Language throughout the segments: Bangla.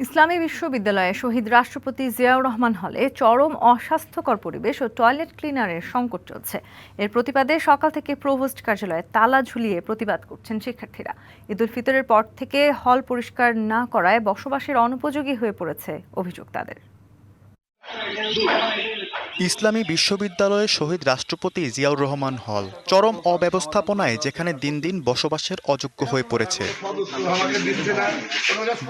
ইসলামী বিশ্ববিদ্যালয়ে শহীদ রাষ্ট্রপতি জিয়াউর রহমান হলে চরম অস্বাস্থ্যকর পরিবেশ ও টয়লেট ক্লিনারের সংকট চলছে। এর প্রতিবাদে সকাল থেকে প্রভোস্ট কার্যালয়ে তালা ঝুলিয়ে প্রতিবাদ করছেন শিক্ষার্থীরা। ঈদ উল ফিতরের পর থেকে হল পরিষ্কার না করায় বসবাসের অনুপযোগী হয়ে পড়েছে অভিযোগ তাদের। ইসলামী বিশ্ববিদ্যালয়ে শহীদ রাষ্ট্রপতি জিয়াউর রহমান হল চরম অব্যবস্থাপনায় যেখানে দিন দিন বসবাসের অযোগ্য হয়ে পড়েছে।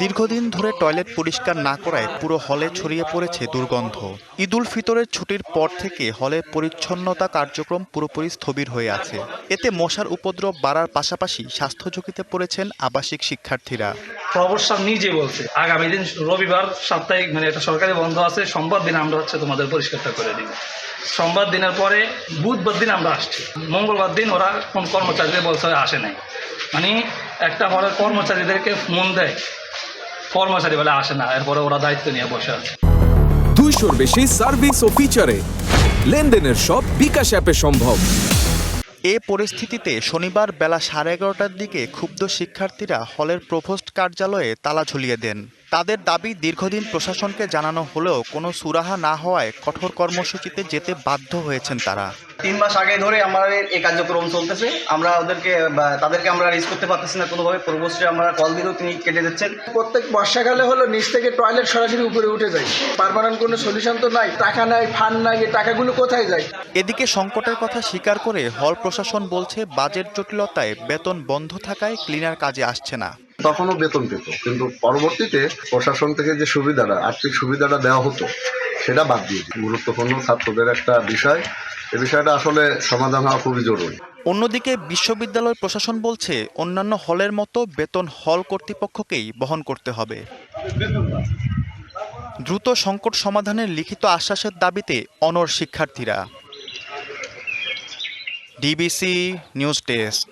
দীর্ঘদিন ধরে টয়লেট পরিষ্কার না করায় পুরো হলে ছড়িয়ে পড়েছে দুর্গন্ধ। ঈদ উল ফিতরের ছুটির পর থেকে হলের পরিচ্ছন্নতা কার্যক্রম পুরোপুরি স্থবির হয়ে আছে। এতে মশার উপদ্রব বাড়ার পাশাপাশি স্বাস্থ্য ঝুঁকিতে পড়েছেন আবাসিক শিক্ষার্থীরা। প্রফেসর নিজে বলছে আগামী দিন রবিবার সাপ্তাহিক একটা সরকারি বন্ধ আছে, সোমবার দিন আমরা তোমাদের পরিষ্কারটা করে দিব। সোমবার দিনের পরে বুধবার দিন আমরা আসছি, মঙ্গলবার দিন ওরা কোন কর্মচারীদের বলছে আসে নাই। একটা হলের কর্মচারীদেরকে ফোন দেয়, কর্মচারী বলে আসে না, এরপরে ওরা দায়িত্ব নিয়ে বসে আছে। 200-র বেশি সার্ভিস ও ফিচারে লেনদেনের সব বিকাশ অ্যাপে সম্ভব। এ পরিস্থিতিতে শনিবার বেলা 11:30টার দিকে ক্ষুব্ধ শিক্ষার্থীরা হলের প্রভোস্ট কার্যালয়ে তালা ঝুলিয়ে দেন। তাদের দাবি দীর্ঘদিন প্রশাসনকে জানানো হলেও কোনো সুরাহা না হওয়ায় কঠোর কর্মসূচিতে যেতে বাধ্য হয়েছেন তারা। 3 মাস আগে ধরে আমাদের এই কার্যক্রম চলতেছে, আমরা তাদেরকে আমরা রিচ করতে পারতেছি না কোনোভাবে। প্রভোস্টে আমরা কল দিলেও তিনি কেটে দিচ্ছেন। প্রত্যেক বর্ষাকালে হলো নিচ থেকে টয়লেট সরাসরি উপরে উঠে যায়, পার্মানেন্ট কোনো সলিউশন তো নাই, টাকা নাই, ফান্ড নাই, এই টাকাগুলো কোথায় যায়? এদিকে সংকটের কথা স্বীকার করে হল প্রশাসন বলছে বাজেট জটিলতায় বেতন বন্ধ থাকায় ক্লিনার কাজে আসছে না। তখনও বেতন পেত, কিন্তু পরবর্তীতে প্রশাসন থেকে যে সুবিধাটা, আর্থিক সুবিধাটা দেওয়া হতো, সেটা বাদ দিয়ে গুরুত্বপূর্ণ ছাত্রদের একটা বিষয়, এই বিষয়টা আসলে সমাধান হওয়া খুবই জরুরি। অন্যদিকে বিশ্ববিদ্যালয় প্রশাসন বলছে অন্যান্য হলের মতো বেতন হল কর্তৃপক্ষকেই বহন করতে হবে। দ্রুত সংকট সমাধানের লিখিত আশ্বাসের দাবিতে অনড় শিক্ষার্থীরা। DBC news desk.